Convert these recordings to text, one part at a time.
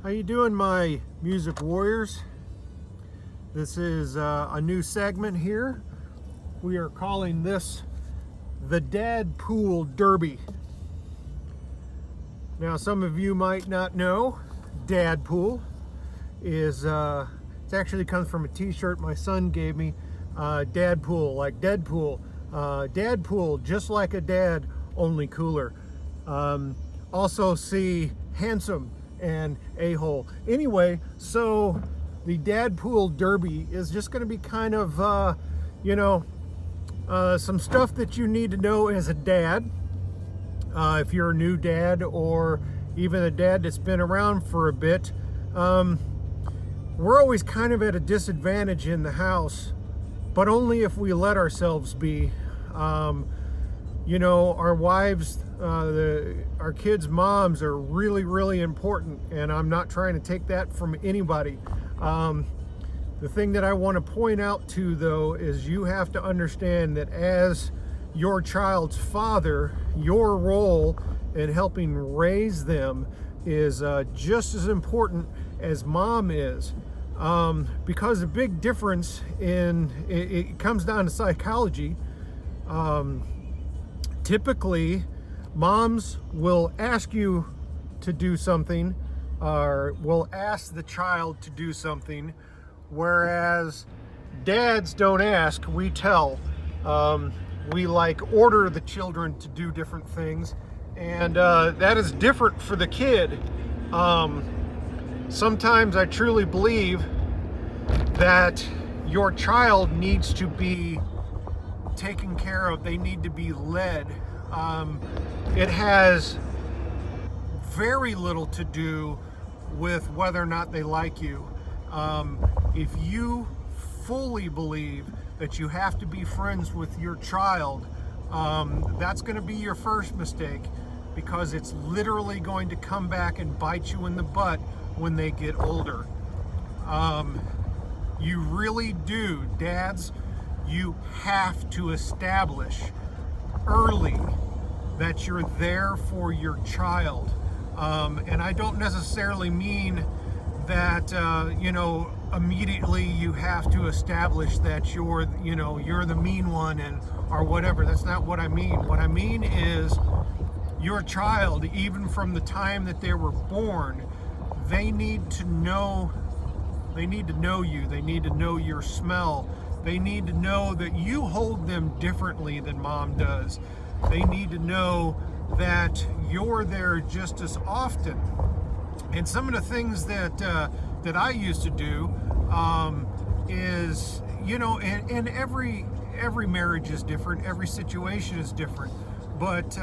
How you doing, my music warriors? This is a new segment here. We are calling this the DadpoolDerby. Now, some of you might not know, Dadpool is, it actually comes from a t-shirt my son gave me, Dadpool, like Deadpool. Dadpool, just like a dad, only cooler. Also see handsome and a-hole. Anyway, so the DadpoolDerby is just going to be kind of, some stuff that you need to know as a dad. If you're a new dad or even a dad that's been around for a bit, we're always kind of at a disadvantage in the house, but only if we let ourselves be. Our wives, our kids' moms are really, really important, and I'm not trying to take that from anybody. The thing that I want to point out to, though, is you have to understand that as your child's father, your role in helping raise them is just as important as mom is. Because a big difference it comes down to psychology. Typically, moms will ask you to do something, or will ask the child to do something, whereas dads don't ask, we tell. We order the children to do different things, and that is different for the kid. Sometimes I truly believe that your child needs to be taken care of. They need to be led. It has very little to do with whether or not they like you. If you fully believe that you have to be friends with your child, that's going to be your first mistake, because it's literally going to come back and bite you in the butt when they get older. You really do, dads. You have to establish early that you're there for your child. And I don't necessarily mean that, immediately you have to establish that you're the mean one or whatever. That's not what I mean. What I mean is your child, even from the time that they were born, they need to know you. They need to know your smell. They need to know that you hold them differently than mom does. They need to know that you're there just as often. And some of the things that I used to do is, and every marriage is different, every situation is different. But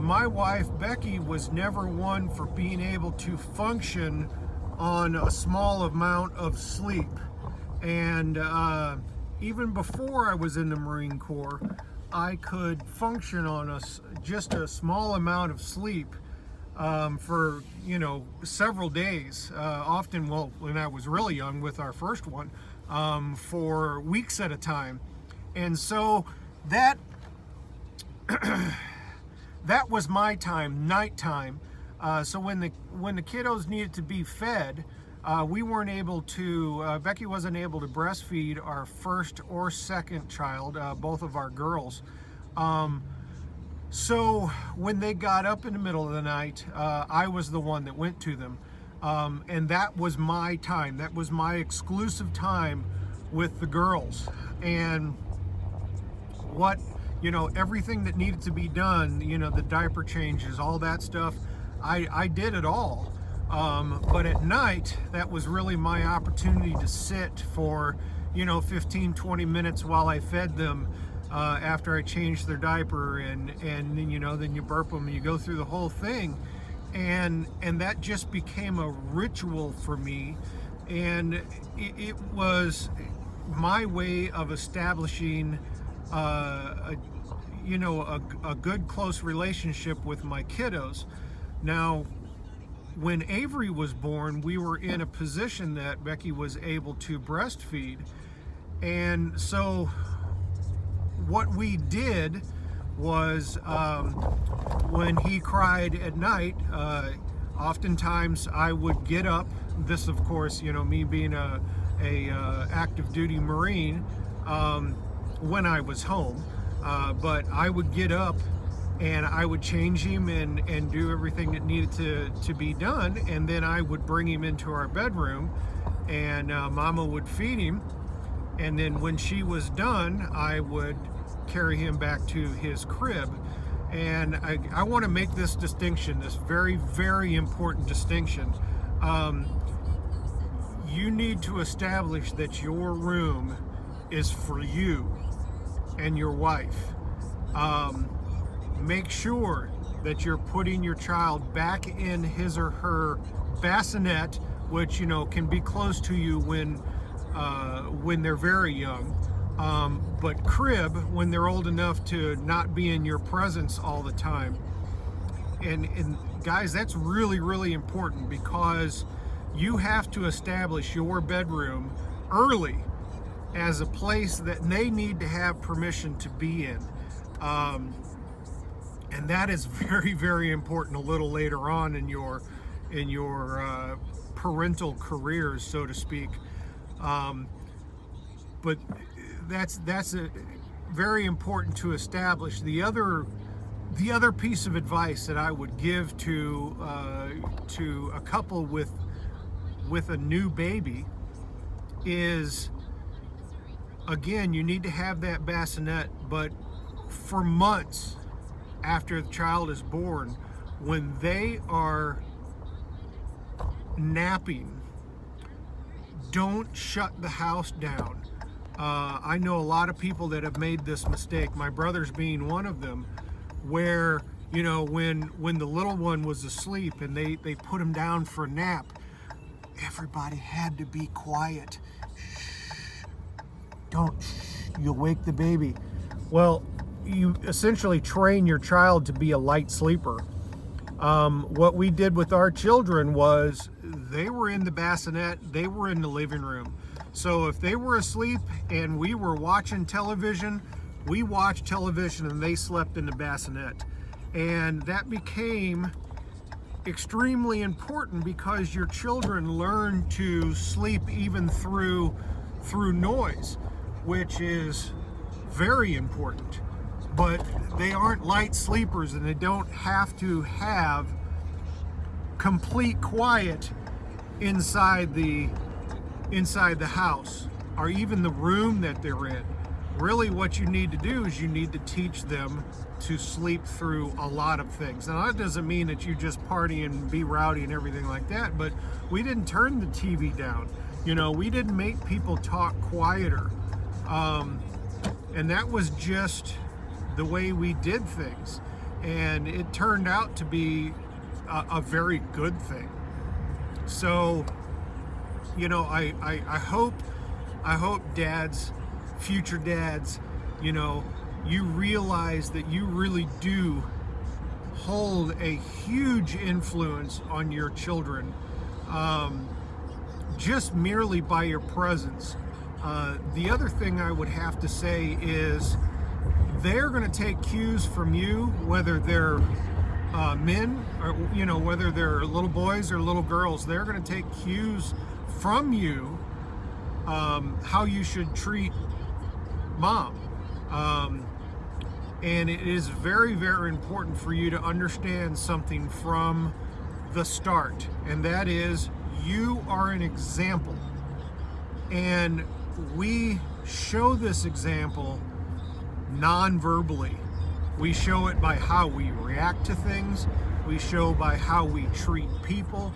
my wife, Becky, was never one for being able to function on a small amount of sleep. And even before I was in the Marine Corps, I could function on just a small amount of sleep for several days. Often, when I was really young with our first one, for weeks at a time. And so that that was my time, nighttime. So when the kiddos needed to be fed, we weren't able to, Becky wasn't able to breastfeed our first or second child, both of our girls. So when they got up in the middle of the night, I was the one that went to them. And that was my time. That was my exclusive time with the girls. And everything that needed to be done, the diaper changes, all that stuff, I did it all. But at night, that was really my opportunity to sit for, 15, 20 minutes while I fed them, after I changed their diaper, and then you burp them and you go through the whole thing. And that just became a ritual for me. And it was my way of establishing, a good, close relationship with my kiddos. Now, when Avery was born, we were in a position that Becky was able to breastfeed. And so what we did was, when he cried at night, Oftentimes I would get up. This, of course, me being a active duty Marine, when I was home, but I would get up and I would change him and do everything that needed to be done, and then I would bring him into our bedroom, and Mama would feed him, and then when she was done, I would carry him back to his crib. And I want to make this distinction, this very, very important distinction. You need to establish that your room is for you and your wife. Make sure that you're putting your child back in his or her bassinet, which can be close to you when they're very young, but crib when they're old enough to not be in your presence all the time. And guys, that's really, really important, because you have to establish your bedroom early as a place that they need to have permission to be in. And that is very, very important a little later on in your parental careers, so to speak. But that's very important to establish. The other piece of advice that I would give to a couple with a new baby is, again, you need to have that bassinet, but for months after the child is born, when they are napping, don't shut the house down. I know a lot of people that have made this mistake, my brother's being one of them, where when the little one was asleep and they put him down for a nap, everybody had to be quiet. Shh. Don't. Shh. You'll wake the baby. Well, you essentially train your child to be a light sleeper. What we did with our children was they were in the bassinet, they were in the living room. So if they were asleep and we were watching television, we watched television and they slept in the bassinet. And that became extremely important, because your children learn to sleep even through noise, which is very important. But they aren't light sleepers, and they don't have to have complete quiet inside the house or even the room that they're in. Really, what you need to do is you need to teach them to sleep through a lot of things. Now, that doesn't mean that you just party and be rowdy and everything like that, but we didn't turn the TV down. We didn't make people talk quieter. And that was just the way we did things. And it turned out to be a very good thing. So, I hope dads, future dads, you realize that you really do hold a huge influence on your children, just merely by your presence. The other thing I would have to say is they're going to take cues from you, whether they're men or whether they're little boys or little girls. They're going to take cues from you, how you should treat mom. And it is very, very important for you to understand something from the start, and that is you are an example. And we show this example non-verbally. We show it by how we react to things. We show by how we treat people.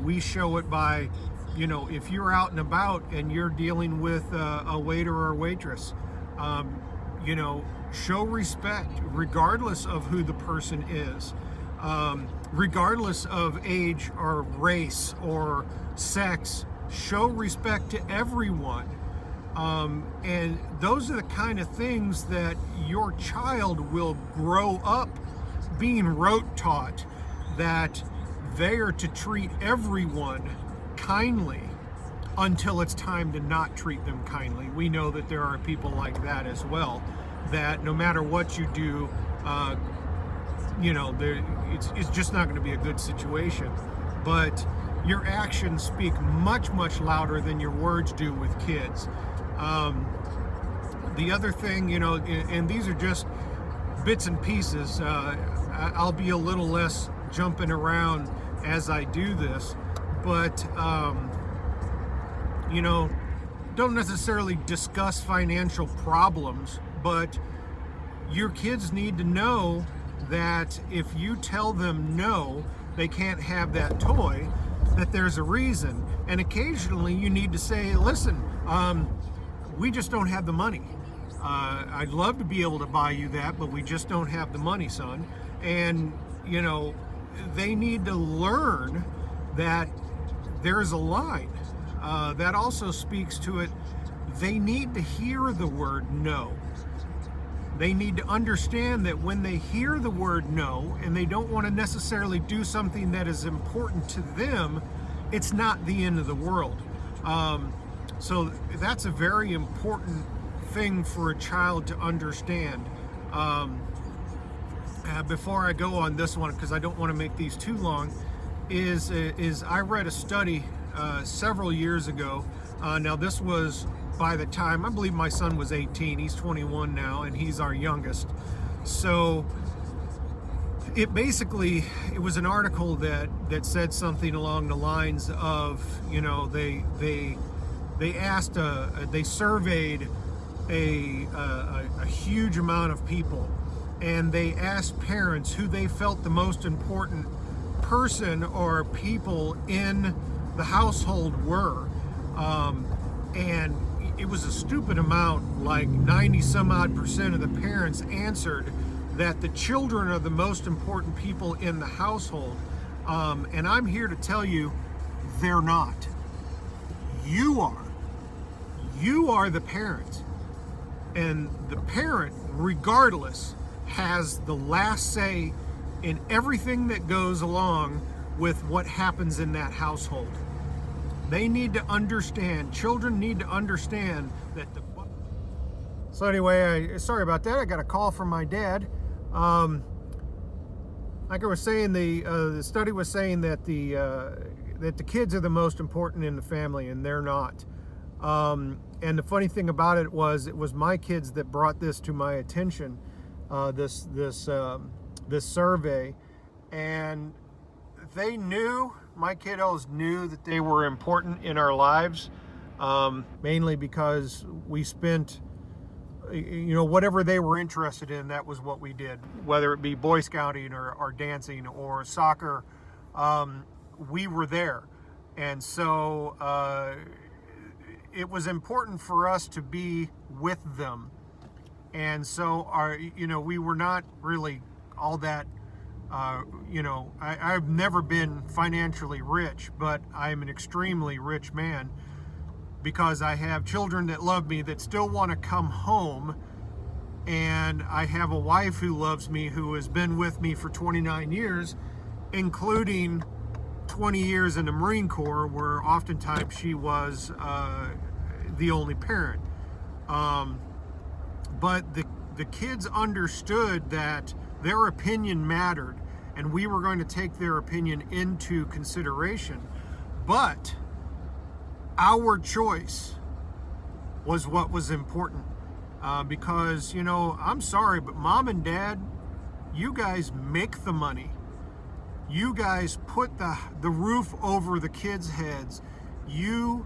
We show it by, if you're out and about and you're dealing with a waiter or a waitress, show respect regardless of who the person is, regardless of age or race or sex. Show respect to everyone. And those are the kind of things that your child will grow up being rote taught, that they are to treat everyone kindly until it's time to not treat them kindly. We know that there are people like that as well, that no matter what you do, it's just not going to be a good situation. But your actions speak much, much louder than your words do with kids. The other thing, and these are just bits and pieces. I'll be a little less jumping around as I do this, but don't necessarily discuss financial problems, but your kids need to know that if you tell them no, they can't have that toy, that there's a reason. And occasionally you need to say, listen, we just don't have the money. I'd love to be able to buy you that, but we just don't have the money, son. And, they need to learn that there's a line. That also speaks to it. They need to hear the word no. They need to understand that when they hear the word no and they don't want to necessarily do something that is important to them, it's not the end of the world. So that's a very important thing for a child to understand. Before I go on this one, because I don't want to make these too long, is I read a study several years ago. Now this was by the time, I believe my son was 18, he's 21 now, and he's our youngest. So it was an article that said something along the lines of, they surveyed a huge amount of people, and they asked parents who they felt the most important person or people in the household were, and it was a stupid amount, like 90 some odd % of the parents answered that the children are the most important people in the household. And I'm here to tell you, they're not. You are. You are the parent. And the parent, regardless, has the last say in everything that goes along with what happens in that household. They need to understand, children need to understand that So anyway, sorry about that. I got a call from my dad. Like I was saying, the study was saying that the kids are the most important in the family, and they're not. And the funny thing about it was my kids that brought this to my attention, this survey, and my kiddos knew that they were important in our lives, mainly because we spent, whatever they were interested in, that was what we did. Whether it be Boy Scouting or dancing or soccer, we were there. And so it was important for us to be with them. And so we were not really all that, I've never been financially rich, but I'm an extremely rich man because I have children that love me that still want to come home. And I have a wife who loves me, who has been with me for 29 years, including 20 years in the Marine Corps, where oftentimes she was the only parent. But the kids understood that their opinion mattered, and we were going to take their opinion into consideration. But our choice was what was important. Because, I'm sorry, but mom and dad, you guys make the money. You guys put the roof over the kids' heads. You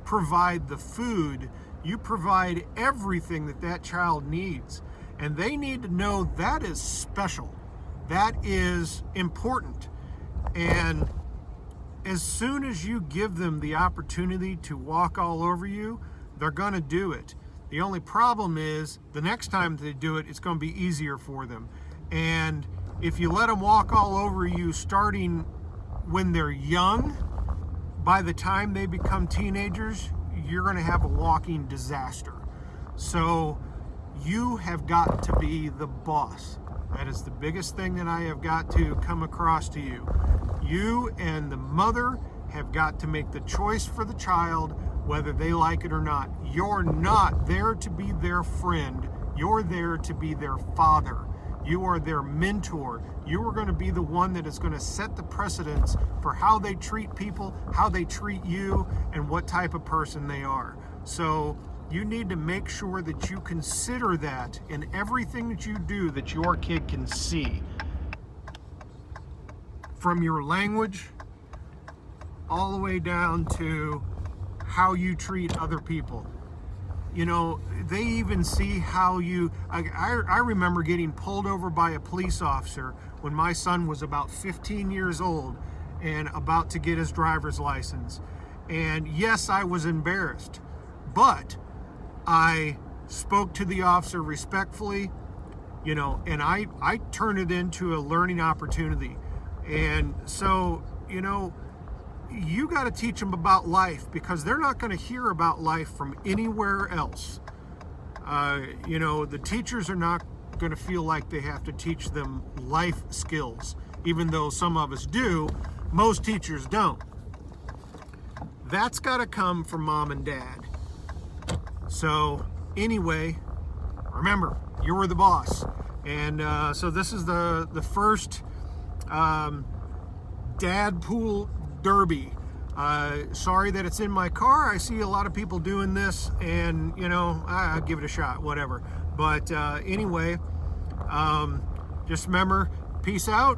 provide the food. You provide everything that child needs. And they need to know that is special. That is important. And as soon as you give them the opportunity to walk all over you, they're going to do it. The only problem is the next time they do it, it's going to be easier for them. And if you let them walk all over you starting when they're young, by the time they become teenagers, you're going to have a walking disaster. So you have got to be the boss. That is the biggest thing that I have got to come across to you. You and the mother have got to make the choice for the child, whether they like it or not. You're not there to be their friend. You're there to be their father. You are their mentor. You are going to be the one that is going to set the precedence for how they treat people, how they treat you, and what type of person they are. So you need to make sure that you consider that in everything that you do, that your kid can see. From your language all the way down to how you treat other people. You know, they even see how you, I remember getting pulled over by a police officer when my son was about 15 years old and about to get his driver's license. And yes, I was embarrassed, but I spoke to the officer respectfully, you know, and I turned it into a learning opportunity. And so, you know, you got to teach them about life, because they're not going to hear about life from anywhere else. You know, the teachers are not going to feel like they have to teach them life skills, even though some of us do. Most teachers don't. That's got to come from mom and dad. So anyway, remember, you're the boss. And so this is the first DadpoolDerby. Sorry that it's in my car. I see a lot of people doing this, and you know, I give it a shot, whatever. But anyway, just remember, peace out.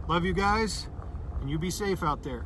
Love you guys, and you be safe out there.